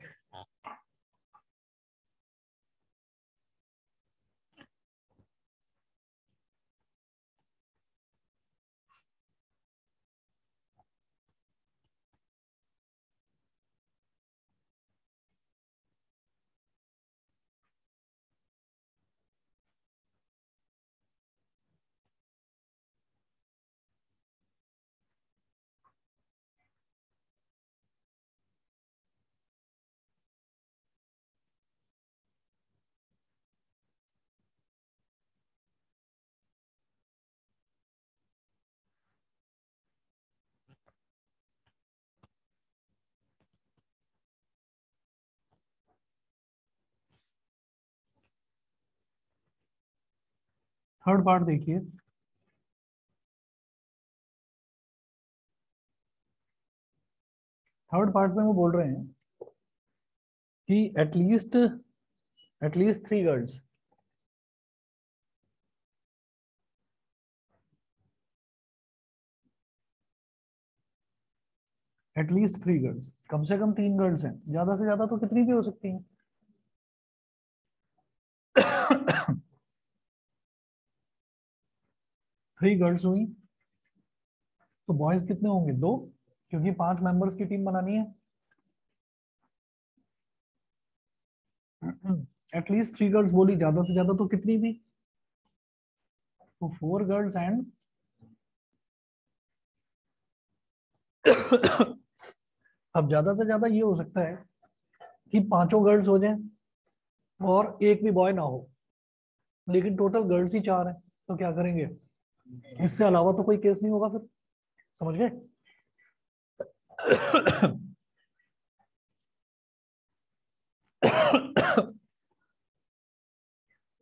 थर्ड पार्ट देखिए। थर्ड पार्ट में वो बोल रहे हैं कि एटलीस्ट 3 गर्ल्स, एटलीस्ट 3 गर्ल्स, कम से कम 3 गर्ल्स हैं, ज्यादा से ज्यादा तो कितनी भी हो सकती हैं। 3 गर्ल्स हुई तो बॉयज कितने होंगे? 2, क्योंकि 5 मेंबर्स की टीम बनानी है। एटलीस्ट 3 गर्ल्स बोली, ज्यादा से ज्यादा तो कितनी भी, तो 4 गर्ल्स एंड अब ज्यादा से ज्यादा ये हो सकता है कि 5 गर्ल्स हो जाएं और एक भी बॉय ना हो, लेकिन टोटल गर्ल्स ही 4 हैं, तो क्या करेंगे? इससे अलावा तो कोई केस नहीं होगा फिर, समझ गए?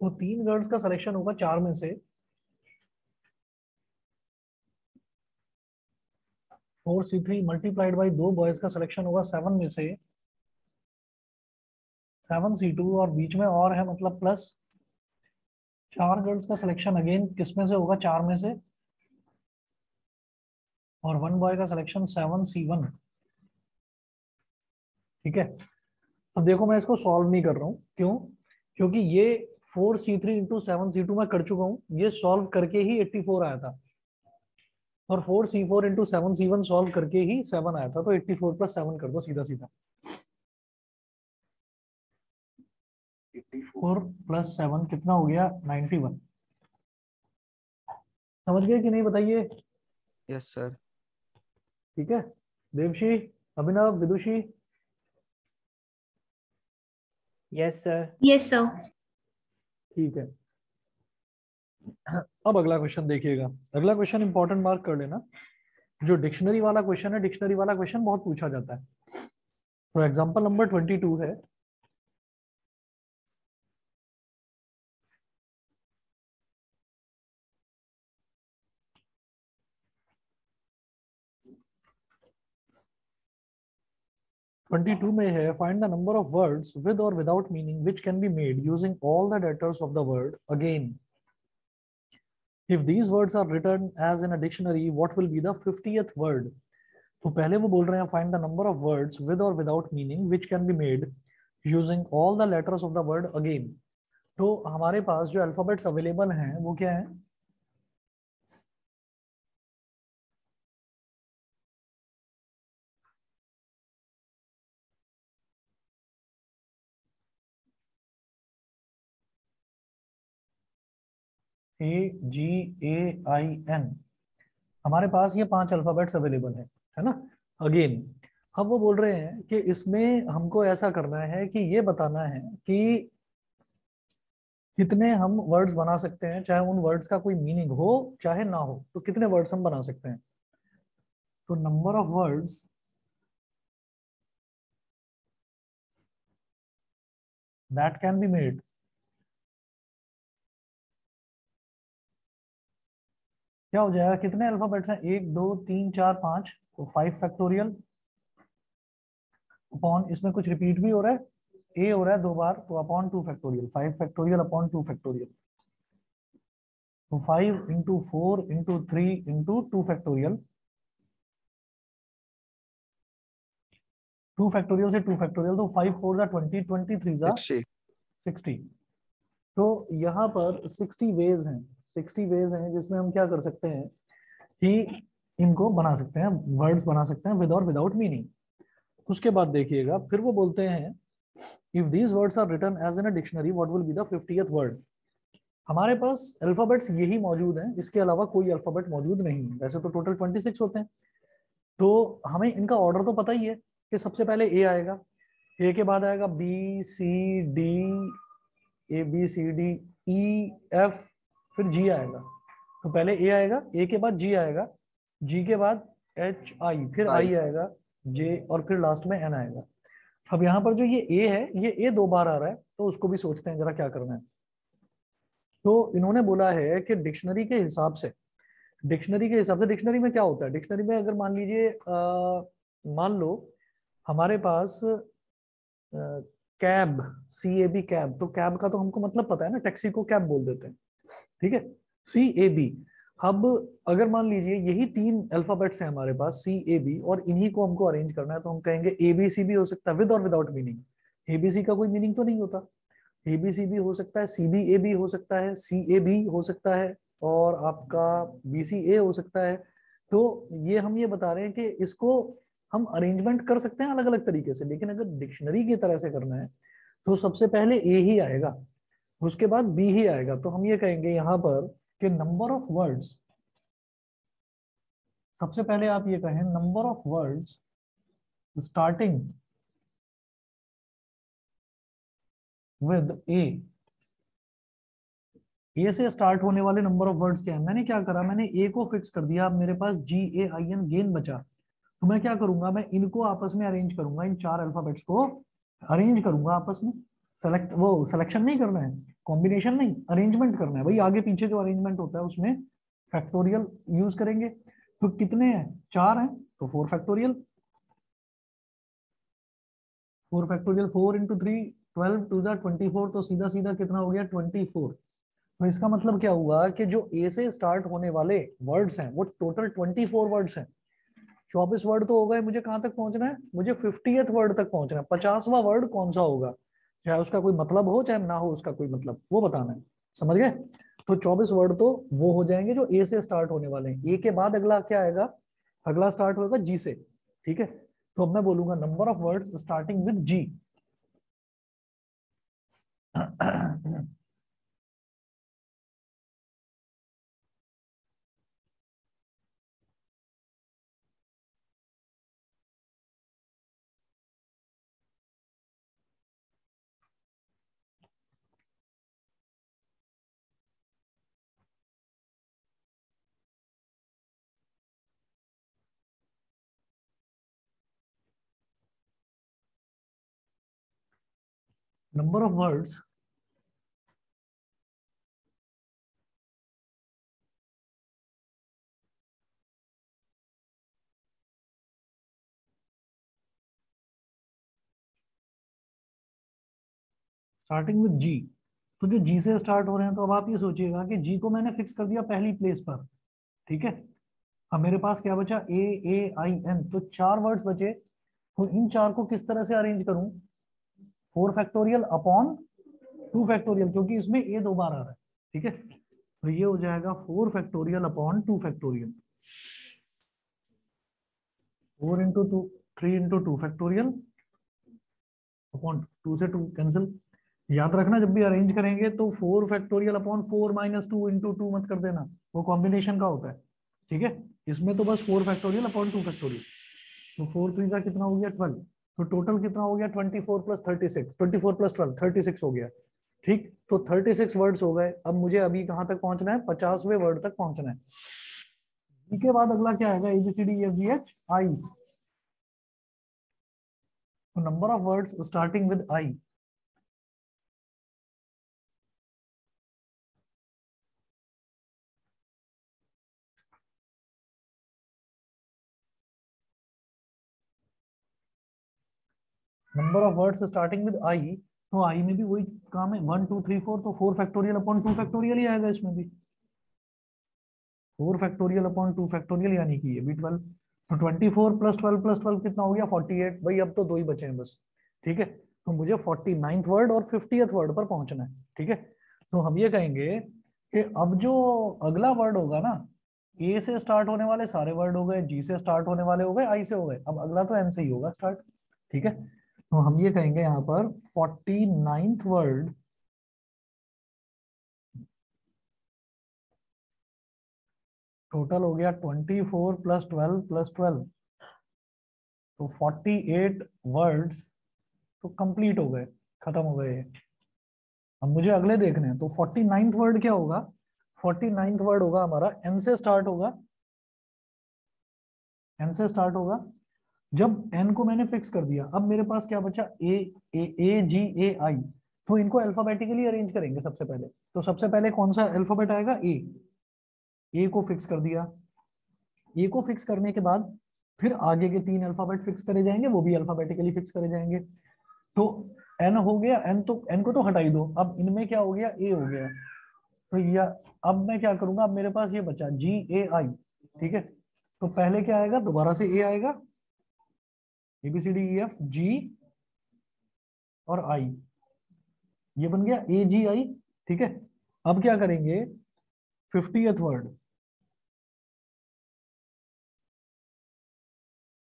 वो 3 गर्ल्स का सिलेक्शन होगा 4 में से। 4C3 मल्टीप्लाइड बाई 2 बॉयज का सिलेक्शन होगा 7 में से। 7C2 और बीच में और है मतलब प्लस 4 गर्ल्स का सिलेक्शन अगेन किस में से होगा? 4 में से। और 1 बॉय का सिलेक्शन 7C1। ठीक है, अब देखो मैं इसको सॉल्व नहीं कर रहा हूँ, क्यों? क्योंकि ये 4C3 इंटू 7C2 मैं कर चुका हूँ, ये सॉल्व करके ही 84 आया था, और 4C4 इंटू 7C1 सॉल्व करके ही 7 आया था, तो 84 प्लस 7 कर दो सीधा सीधा। 84 प्लस 7 कितना हो गया? 91। समझ गए कि नहीं बताइए? Yes sir. ठीक है, देवशी, अभिनव, विदुषी, यस सर। Yes sir. ठीक है। अब अगला क्वेश्चन देखिएगा। अगला क्वेश्चन इंपॉर्टेंट मार्क कर लेना। जो डिक्शनरी वाला क्वेश्चन है, डिक्शनरी वाला क्वेश्चन बहुत पूछा जाता है। तो एग्जांपल नंबर 22 है। ट्वेंटी टू में है, find the number of words with और without meaning which can be made using all the letters of the word again. If these words are written as in a dictionary, what will be the 50th word? तो पहले वो बोल रहे हैं find the number of words with और without meaning which can be made using all the letters of the word again. तो हमारे पास जो अल्फाबेट्स अवेलेबल हैं वो क्या है? AGAIN। हमारे पास ये 5 अल्फाबेट्स अवेलेबल है ना? अगेन, अब वो बोल रहे हैं कि इसमें हमको ऐसा करना है कि ये बताना है कि कितने हम वर्ड्स बना सकते हैं, चाहे उन वर्ड्स का कोई मीनिंग हो चाहे ना हो, तो कितने वर्ड्स हम बना सकते हैं। तो number of words that can be made, क्या हो जाएगा? कितने अल्फाबेट्स हैं? 1 2 3 4 5, तो 5 फैक्टोरियल अपॉन, इसमें कुछ रिपीट भी हो रहा है, ए हो रहा है 2 बार, तो upon 2 factorial, 5 factorial upon 2 factorial. तो 5 into 4 into 3 into 2 factorial, 2 factorial से 2 फैक्टोरियल, तो 5 4 जा 20, 20 3 जा 60। 60। तो यहाँ पर 60 वेज हैं, 60 वेज हैं जिसमें हम क्या कर सकते हैं कि इनको बना सकते हैं, वर्ड्स बना सकते हैं विद और विदाउट मीनिंग। उसके बाद देखिएगा, फिर वो बोलते हैं if these words are written as in a dictionary what will be the 50th word. हमारे पास अल्फाबेट्स यही मौजूद हैं, इसके अलावा कोई अल्फाबेट मौजूद नहीं है। वैसे तो टोटल 26 होते हैं, तो हमें इनका ऑर्डर तो पता ही है कि सबसे पहले ए आएगा, ए के बाद आएगा B C D, A B C D E F, फिर जी आएगा। तो पहले ए आएगा, ए के बाद जी आएगा, जी के बाद एच आई, फिर आई। आई आएगा, जे, और फिर लास्ट में एन आएगा। अब यहाँ पर जो ये ए है, ये ए 2 बार आ रहा है, तो उसको भी सोचते हैं जरा क्या करना है। तो इन्होंने बोला है कि डिक्शनरी के हिसाब से, डिक्शनरी के हिसाब से, डिक्शनरी में क्या होता है, डिक्शनरी में अगर मान लीजिए मान लो हमारे पास cab, C A B cab, तो कैब का तो हमको मतलब पता है ना, टैक्सी को कैब बोल देते हैं, ठीक है, सी ए बी। अब अगर मान लीजिए यही 3 अल्फाबेट्स हैं हमारे पास, सी ए बी, और इन्हीं को हमको अरेंज करना है, तो हम कहेंगे ए बी सी भी हो सकता है विद और without meaning. A B C का कोई मीनिंग तो नहीं होता, ए बी सी भी हो सकता है, सी बी ए बी हो सकता है, सी ए बी हो सकता है, और आपका बी सी ए हो सकता है। तो ये हम ये बता रहे हैं कि इसको हम अरेंजमेंट कर सकते हैं अलग अलग तरीके से, लेकिन अगर डिक्शनरी की तरह से करना है तो सबसे पहले ए ही आएगा, उसके बाद बी ही आएगा। तो हम ये कहेंगे यहाँ पर कि नंबर ऑफ वर्ड्स, सबसे पहले आप ये कहें number of words starting with A, A से स्टार्ट होने वाले नंबर ऑफ वर्ड्स क्या है। मैंने क्या करा, मैंने ए को फिक्स कर दिया। अब मेरे पास जी ए आई एन गेन बचा, तो मैं क्या करूंगा, मैं इनको आपस में अरेंज करूंगा, इन 4 अल्फाबेट्स को अरेंज करूंगा आपस में। सेलेक्ट, वो सिलेक्शन नहीं करना है, कॉम्बिनेशन नहीं, अरेंजमेंट करना है भाई। आगे पीछे जो अरेंजमेंट होता है उसमें फैक्टोरियल यूज करेंगे। तो कितने हैं, 4 हैं, तो 4 फैक्टोरियल, 4 फैक्टोरियल, 4 इंटू 3 12 2 जा 24, तो सीधा सीधा कितना हो गया 24। तो इसका मतलब क्या हुआ कि जो ए से स्टार्ट होने वाले वर्ड्स हैं वो टोटल 24 वर्ड्स हैं। 24 वर्ड तो हो गए, मुझे कहाँ तक पहुंचना है, मुझे 50th वर्ड तक पहुंचना है। 50वां वर्ड कौन सा होगा, चाहे उसका कोई मतलब हो चाहे ना हो उसका कोई मतलब, वो बताना है, समझ गए। तो 24 वर्ड तो वो हो जाएंगे जो ए से स्टार्ट होने वाले हैं। ए के बाद अगला क्या आएगा, अगला स्टार्ट होगा जी से, ठीक है। तो अब मैं बोलूंगा number of words starting with G. Number of words starting with G. तो जो जी से स्टार्ट हो रहे हैं, तो अब आप ये सोचिएगा कि जी को मैंने फिक्स कर दिया पहली प्लेस पर, ठीक है। अब मेरे पास क्या बचा, ए आई एन, तो 4 वर्ड्स बचे। तो इन 4 को किस तरह से अरेंज करूं, 4 फैक्टोरियल अपॉन 2 फैक्टोरियल, क्योंकि इसमें ए 2 बार आ रहा है, ठीक है। तो ये हो जाएगा 4 factorial upon 2 factorial, 4 into 2, 3 into 2 factorial upon 2 से 2 कैंसिल। याद रखना जब भी अरेंज करेंगे तो 4 फैक्टोरियल अपॉन 4 माइनस 2 इंटू 2 मत कर देना, वो कॉम्बिनेशन का होता है, ठीक है। इसमें तो बस 4 फैक्टोरियल अपॉन 2 फैक्टोरियल। तो 4 3 का कितना हो गया 12, तो टोटल कितना हो गया 24 प्लस 36, 24 प्लस 12 36 हो गया, ठीक। तो 36 वर्ड्स हो गए। अब मुझे अभी कहाँ तक पहुंचना है, 50वें वर्ड तक पहुंचना है। इसके बाद अगला क्या आएगा, ABCDEFGHI। तो number of words starting with I, number of words starting with I, तो आई में भी वही काम है, 1 2 3 4, तो 4 फैक्टोरियल अपॉन 2 फैक्टोरियल ही आएगा इसमें भी, 4 फैक्टोरियल अपॉन 2 फैक्टोरियल, यानी कि ये भी 12। तो 24 प्लस 12 कितना हो गया 48। भाई अब तो दो ही बचे हैं बस, ठीक है। तो मुझे 49th वर्ड और 50th वर्ड पर पहुंचना है, ठीक है। तो हम ये कहेंगे कि अब जो अगला वर्ड होगा ना, ए से स्टार्ट होने वाले सारे वर्ड हो गए, जी से स्टार्ट होने वाले हो गए, आई से हो गए, अब अगला तो एन से ही होगा स्टार्ट, ठीक है। तो हम ये कहेंगे यहाँ पर 49th वर्ड टोटल हो गया 24 प्लस 12 प्लस 12, तो 48 वर्ड्स तो कंप्लीट हो गए, खत्म हो गए। अब मुझे अगले देखने हैं, तो 49th वर्ड क्या होगा, 49th वर्ड होगा हमारा एन से स्टार्ट होगा, एन से स्टार्ट होगा। जब एन को मैंने फिक्स कर दिया, अब मेरे पास क्या बचा, ए ए जी ए आई, तो इनको अल्फाबेटिकली अरेंज करेंगे सबसे पहले। तो सबसे पहले कौन सा अल्फाबेट आएगा, ए को फिक्स कर दिया। ए को फिक्स करने के बाद फिर आगे के 3 अल्फाबेट फिक्स करे जाएंगे, वो भी अल्फाबेटिकली फिक्स करे जाएंगे। तो एन हो गया, एन तो एन को तो हटा ही दो, अब इनमें क्या हो गया, ए हो गया। तो या अब मैं क्या करूंगा, अब मेरे पास ये बचा जी ए आई, ठीक है। तो पहले क्या आएगा, दोबारा से ए आएगा, A B C D E F G और आई, ये बन गया ए जी आई, ठीक है। अब क्या करेंगे, 50th वर्ड,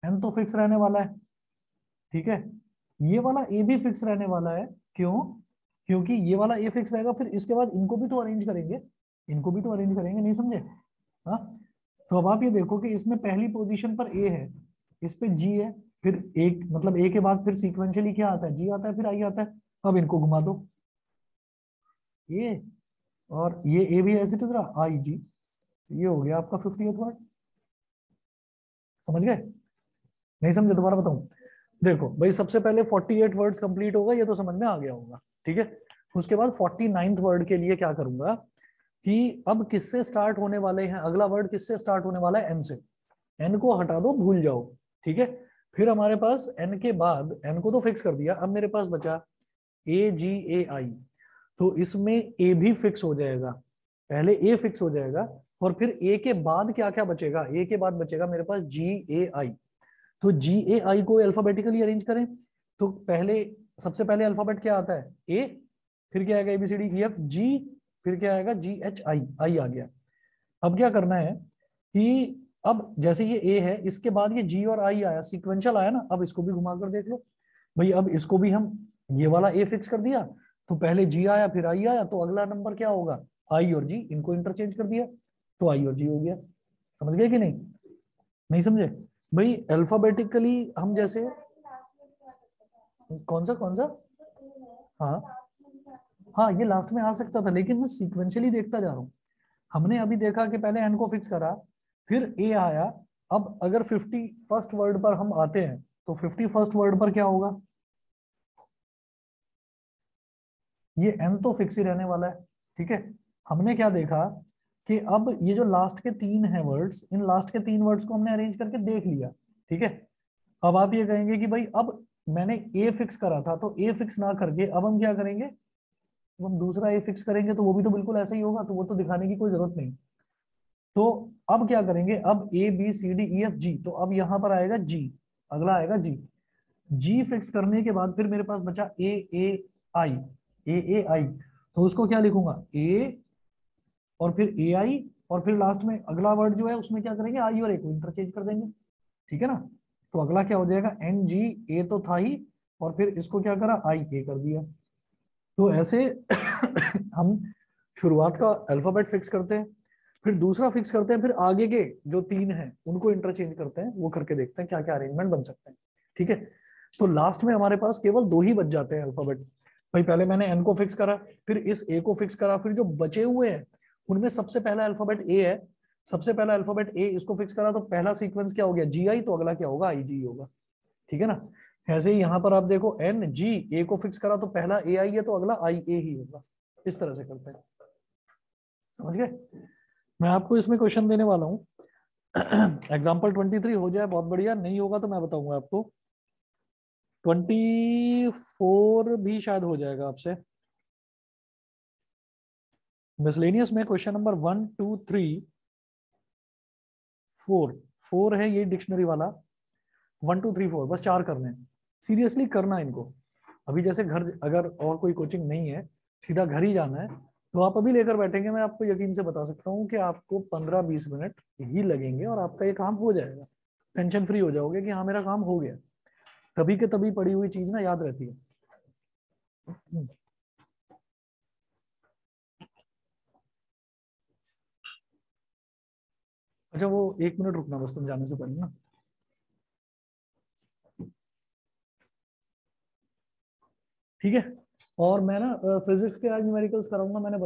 एन तो फिक्स रहने वाला है, ठीक है। ये वाला ए भी फिक्स रहने वाला है, क्यों, क्योंकि ये वाला ए फिक्स रहेगा, फिर इसके बाद इनको भी तो अरेंज करेंगे, इनको भी तो अरेंज करेंगे, नहीं समझे। हाँ, तो अब आप ये देखो कि इसमें पहली पोजीशन पर ए है, इस पे जी है, फिर एक मतलब ए के बाद फिर सीक्वेंशियली क्या आता है, जी आता है, फिर आई आता है। अब इनको घुमा दो, ये और ये ए भी ऐसे तो रहा, आई जी, ये हो गया आपका 50th वर्ड। समझ गए, नहीं समझे, दोबारा बताऊं। देखो भाई, सबसे पहले 48 वर्ड्स कंप्लीट होगा, ये तो समझ में आ गया होगा, ठीक है। उसके बाद 49th वर्ड के लिए क्या करूंगा कि अब किससे स्टार्ट होने वाले हैं, अगला वर्ड किससे स्टार्ट होने वाला है, एन से। एन को हटा दो, भूल जाओ, ठीक है। फिर हमारे पास एन के बाद, एन को तो फिक्स कर दिया, अब मेरे पास बचा ए जी ए आई, तो इसमें ए भी फिक्स हो जाएगा, पहले ए फिक्स हो जाएगा, और फिर ए के बाद क्या क्या बचेगा, ए के बाद बचेगा मेरे पास जी ए आई। तो जी ए आई को अल्फाबेटिकली अरेंज करें, तो पहले सबसे पहले अल्फाबेट क्या आता है, ए, फिर क्या आएगा एबीसीडी ई एफ जी, फिर क्या आएगा जी एच आई, आई आ गया। अब क्या करना है कि अब जैसे ये ए है, इसके बाद ये जी और आई आया, सीक्वेंशियल आया ना, अब इसको भी घुमा कर देख लो भाई। अब इसको भी हम ये वाला ए फिक्स कर दिया, तो पहले जी आया फिर आई आया, तो अगला नंबर क्या होगा, आई और जी, इनको इंटरचेंज कर दिया, तो आई और जी हो गया। समझ गए कि नहीं, नहीं समझे भाई। अल्फाबेटिकली हम जैसे, कौन सा, हाँ हाँ, ये लास्ट में आ सकता था, लेकिन मैं सीक्वेंशियली देखता जा रहा हूँ। हमने अभी देखा कि पहले एन को फिक्स करा, फिर ए आया। अब अगर 51st वर्ड पर हम आते हैं, तो 51st वर्ड पर क्या होगा, ये एन तो फिक्स ही रहने वाला है, ठीक है। हमने क्या देखा कि अब ये जो लास्ट के 3 हैं वर्ड्स, इन लास्ट के 3 वर्ड्स को हमने अरेंज करके देख लिया, ठीक है। अब आप ये कहेंगे कि भाई अब मैंने ए फिक्स करा था, तो ए फिक्स ना करके अब हम क्या करेंगे, अब हम दूसरा ए फिक्स करेंगे, तो वो भी तो बिल्कुल ऐसा ही होगा, तो वो तो दिखाने की कोई जरूरत नहीं। तो अब क्या करेंगे, अब A B C D E F G, तो अब यहां पर आएगा जी, अगला आएगा जी। जी फिक्स करने के बाद फिर मेरे पास बचा ए आई, ए आई, तो उसको क्या लिखूंगा, ए और फिर ए आई, और फिर लास्ट में अगला वर्ड जो है उसमें क्या करेंगे, आई और ए को इंटरचेंज कर देंगे, ठीक है ना। तो अगला क्या हो जाएगा, एन जी, ए तो था ही, और फिर इसको क्या करा, आई ए कर दिया। तो ऐसे हम शुरुआत का अल्फाबेट फिक्स करते हैं, फिर दूसरा फिक्स करते हैं, फिर आगे के जो 3 हैं उनको इंटरचेंज करते हैं, वो करके देखते हैं क्या क्या अरेंजमेंट बन सकते हैं, ठीक है। तो लास्ट में हमारे पास केवल 2 ही बच जाते हैं अल्फाबेट। भाई पहले मैंने एन को फिक्स करा, फिर इस ए को फिक्स करा, फिर जो बचे हुए हैं उनमें सबसे पहला अल्फाबेट ए है, सबसे पहला अल्फाबेट ए, इसको फिक्स करा, तो पहला सीक्वेंस क्या हो गया, जी आई, तो अगला क्या होगा, आई जी होगा, ठीक है ना। ऐसे ही यहाँ पर आप देखो, एन जी ए को फिक्स करा, तो पहला ए आई है, तो अगला आई ए ही होगा, इस तरह से करते हैं। समझ गए। मैं आपको इसमें क्वेश्चन देने वाला हूँ, एग्जाम्पल 23 हो जाए बहुत बढ़िया, नहीं होगा तो मैं बताऊंगा आपको। 24 भी शायद हो जाएगा आपसे। मिसलेनियस में क्वेश्चन नंबर 1 2 3 4 है ये डिक्शनरी वाला। 1 2 3 4 बस 4 करने हैं। सीरियसली करना इनको। अभी जैसे घर अगर और कोई कोचिंग नहीं है, सीधा घर ही जाना है, तो आप अभी लेकर बैठेंगे, मैं आपको यकीन से बता सकता हूँ कि आपको 15-20 मिनट ही लगेंगे और आपका ये काम हो जाएगा। टेंशन फ्री हो जाओगे कि हाँ मेरा काम हो गया। तभी के तभी पड़ी हुई चीज ना याद रहती है। अच्छा वो 1 मिनट रुकना बस, तुम जाने से पहले ना। ठीक है। और मैं ना फिजिक्स के आज न्यूमेरिकल्स कराऊंगा, मैंने